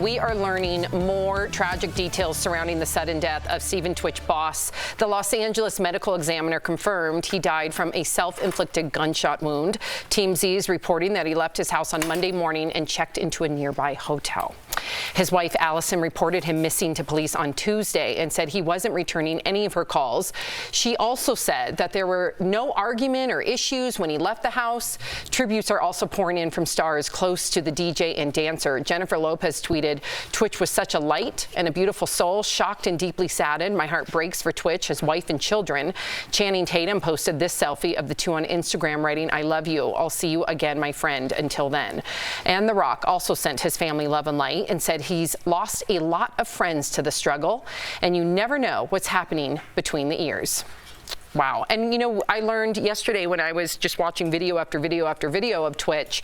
we are learning more tragic details surrounding the sudden death of Stephen Twitch boss. The Los Angeles medical examiner confirmed he died from a self-inflicted gunshot wound. TMZ is reporting that he left his house on Monday morning and checked into a nearby hotel. His wife, Allison, reported him missing to police on Tuesday and said he wasn't returning any of her calls. She also said that there were no argument or issues when he left the house. Tributes are also pouring in from stars close to the DJ and dancer. Jennifer Lopez tweeted, "Twitch was such a light and a beautiful soul, shocked and deeply saddened. My heart breaks for Twitch, his wife and children." Channing Tatum posted this selfie of the two on Instagram, writing, "I love you. I'll see you again, my friend. Until then." And The Rock also sent his family love and light and said he's lost a lot of friends to the struggle, and you never know what's happening between the ears. Wow. And, you know, I learned yesterday when I was just watching video after video after video of Twitch,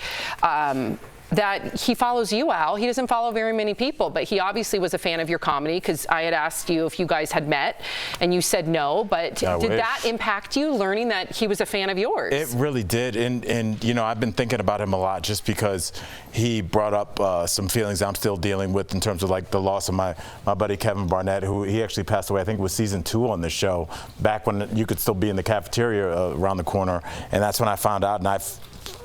that he follows you, Al. He doesn't follow very many people, but he obviously was a fan of your comedy, because I had asked you if you guys had met, and you said no. But did that impact you, learning that he was a fan of yours? It really did. And you know, I've been thinking about him a lot, just because he brought up some feelings I'm still dealing with in terms of like the loss of my buddy Kevin Barnett, who he actually passed away, I think it was season 2 on this show, back when you could still be in the cafeteria around the corner. And that's when I found out, and I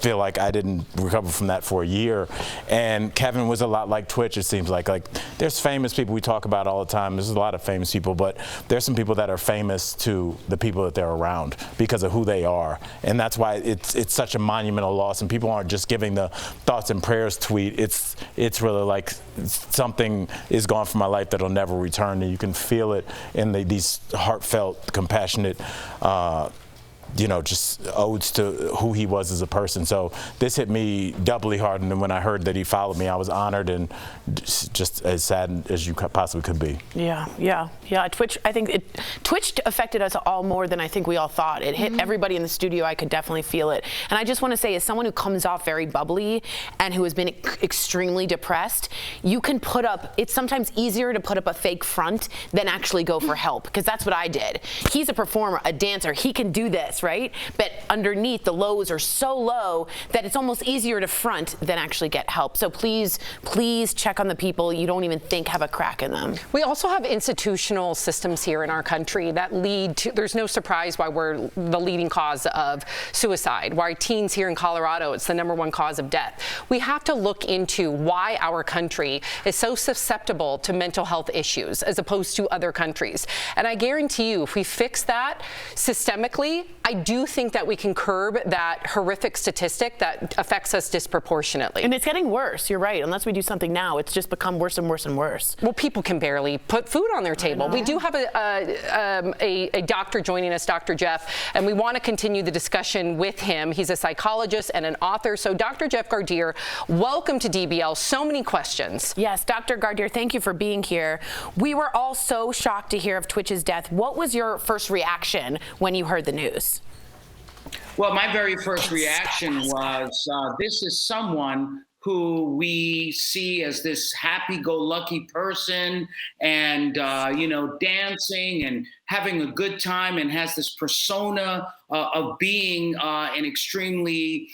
feel like I didn't recover from that for a year. And Kevin was a lot like Twitch, it seems like. Like, there's famous people we talk about all the time. There's a lot of famous people, but there's some people that are famous to the people that they're around because of who they are. And that's why it's such a monumental loss. And people aren't just giving the thoughts and prayers tweet. It's really like something is gone from my life that'll never return. And you can feel it in these heartfelt, compassionate, you know, just odes to who he was as a person. So this hit me doubly hard, and then when I heard that he followed me, I was honored and just as sad as you possibly could be. Yeah. Twitch, I think Twitch affected us all more than I think we all thought. It hit everybody in the studio. I could definitely feel it. And I just want to say, as someone who comes off very bubbly and who has been extremely depressed, you can put up, it's sometimes easier to put up a fake front than actually go for help, because that's what I did. He's a performer, a dancer. He can do this, right? But underneath, the lows are so low that it's almost easier to front than actually get help. So please check on the people you don't even think have a crack in them. We also have institutional systems here in our country that lead to, there's no surprise why we're the leading cause of suicide, why teens here in Colorado, it's the #1 cause of death. We have to look into why our country is so susceptible to mental health issues as opposed to other countries. And I guarantee you, if we fix that systemically, I do think that we can curb that horrific statistic that affects us disproportionately. And it's getting worse, you're right. Unless we do something now, it's just become worse and worse and worse. Well, people can barely put food on their table. We do have a doctor joining us, Dr. Jeff, and we want to continue the discussion with him. He's a psychologist and an author. So Dr. Jeff Gardere, welcome to DBL. So many questions. Yes, Dr. Gardere, thank you for being here. We were all so shocked to hear of Twitch's death. What was your first reaction when you heard the news? Well, my very first reaction was, this is someone who we see as this happy-go-lucky person and, you know, dancing and having a good time, and has this persona of being an extremely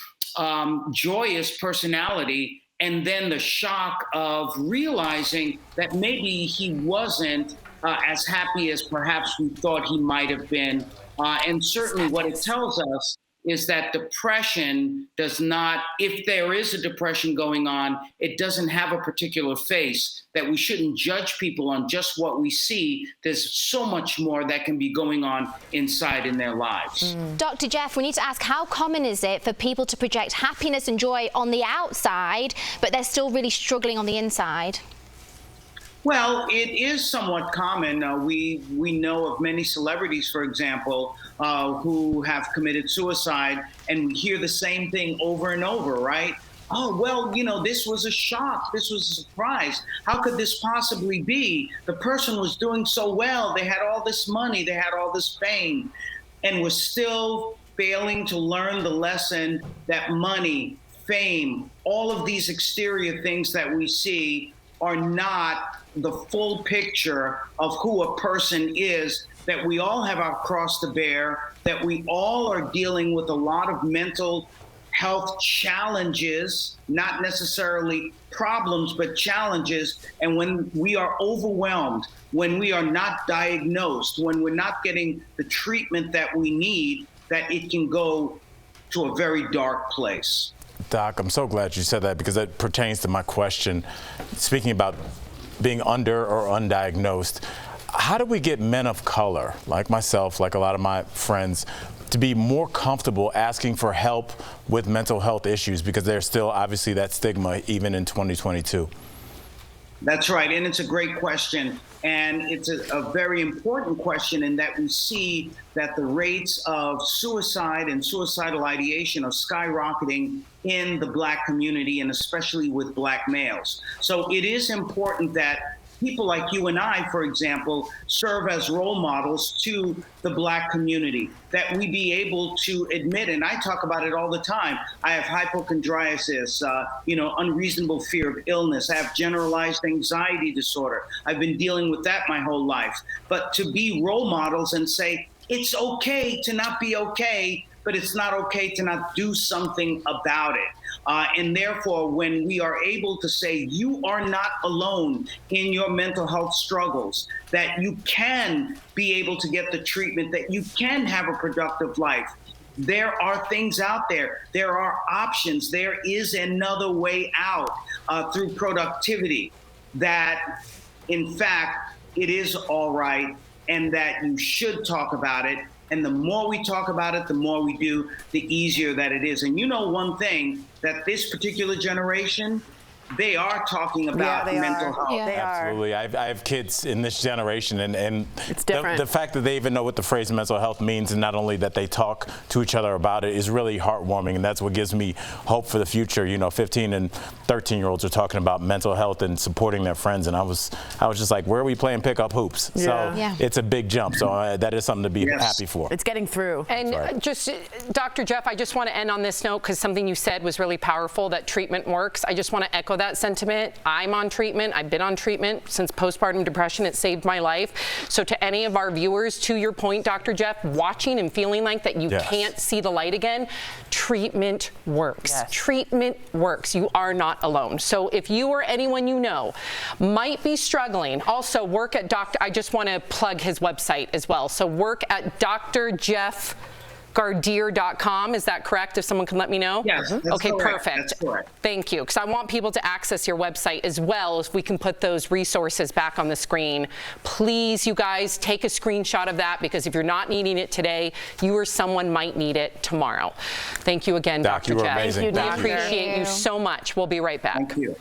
joyous personality. And then the shock of realizing that maybe he wasn't as happy as perhaps we thought he might have been. And certainly what it tells us is that depression does not, if there is a depression going on, it doesn't have a particular face, that we shouldn't judge people on just what we see. There's so much more that can be going on inside in their lives. Dr. Jeff, we need to ask, how common is it for people to project happiness and joy on the outside, but they're still really struggling on the inside? Well, it is somewhat common. We know of many celebrities, for example, who have committed suicide, and we hear the same thing over and over, right? Oh, well, you know, this was a shock. This was a surprise. How could this possibly be? The person was doing so well. They had all this money. They had all this fame, and was still failing to learn the lesson that money, fame, all of these exterior things that we see are not the full picture of who a person is, that we all have our cross to bear, that we all are dealing with a lot of mental health challenges, not necessarily problems, but challenges. And when we are overwhelmed, when we are not diagnosed, when we're not getting the treatment that we need, that it can go to a very dark place. Doc, I'm so glad you said that, because that pertains to my question. Speaking about being under or undiagnosed, how do we get men of color, like myself, like a lot of my friends, to be more comfortable asking for help with mental health issues, because there's still obviously that stigma even in 2022? That's right, and it's a great question. And it's a very important question in that we see that the rates of suicide and suicidal ideation are skyrocketing in the Black community, and especially with Black males. So it is important that people like you and I, for example, serve as role models to the Black community, that we be able to admit, and I talk about it all the time, I have hypochondriasis, unreasonable fear of illness, I have generalized anxiety disorder. I've been dealing with that my whole life. But to be role models and say, it's okay to not be okay, but it's not okay to not do something about it. And therefore, when we are able to say you are not alone in your mental health struggles, that you can be able to get the treatment, that you can have a productive life. There are things out there. There are options. There is another way out through productivity, that in fact, it is all right, and that you should talk about it. And the more we talk about it, the more we do, the easier that it is. And you know one thing, that this particular generation, they are talking about mental health. Yeah. They Absolutely. I have kids in this generation, and It's different. The fact that they even know what the phrase mental health means, and not only that they talk to each other about it, is really heartwarming, and that's what gives me hope for the future. 15 and 13-year-olds are talking about mental health and supporting their friends, and I was just like, where are we playing pickup hoops? So it's a big jump. So that is something to be happy for. It's getting through. And just, Dr. Jeff, I just want to end on this note, because something you said was really powerful, that treatment works. I just want to echo that sentiment. I'm on treatment. I've been on treatment since postpartum depression. It saved my life. So to any of our viewers, to your point, Dr. Jeff, watching and feeling like that you can't see the light again, treatment works. Yes. Treatment works. You are not alone. So if you or anyone you know might be struggling, also work at I just want to plug his website as well. So work at drjeffgardere.com. Is that correct? If someone can let me know? Yes. That's okay, correct. perfect. That's correct. Thank you. Because I want people to access your website as well. If we can put those resources back on the screen, please, you guys, take a screenshot of that, because if you're not needing it today, you or someone might need it tomorrow. Thank you again, Doc, Dr. you were Jeff. amazing. We Thank you. appreciate you so much. We'll be right back. Thank you.